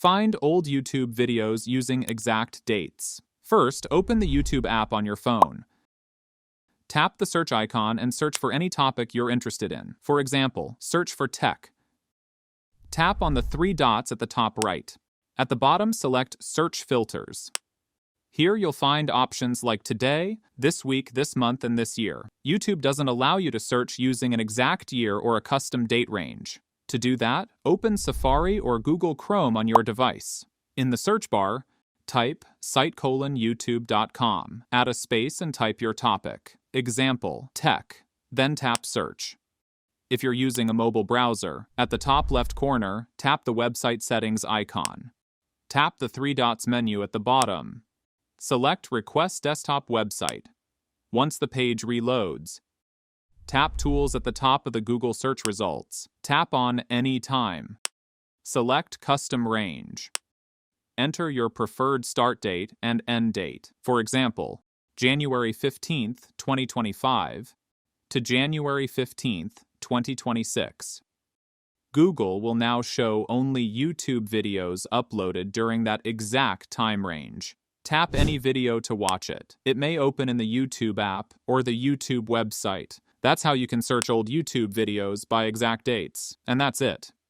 Find old YouTube videos using exact dates. First, open the YouTube app on your phone. Tap the search icon and search for any topic you're interested in. For example, search for tech. Tap on the three dots at the top right. At the bottom, select Search Filters. Here you'll find options like today, this week, this month, and this year. YouTube doesn't allow you to search using an exact year or a custom date range. To do that, open Safari or Google Chrome on your device. In the search bar, type site:/youtube.com, add a space and type your topic. Example, tech, then tap search. If you're using a mobile browser, at the top left corner, tap the website settings icon. Tap the three dots menu at the bottom. Select Request Desktop Website. Once the page reloads, tap Tools at the top of the Google search results. Tap on Any Time. Select Custom Range. Enter your preferred start date and end date. For example, January 15th, 2025 to January 15th, 2026. Google will now show only YouTube videos uploaded during that exact time range. Tap any video to watch it. It may open in the YouTube app or the YouTube website. That's how you can search old YouTube videos by exact dates. And that's it.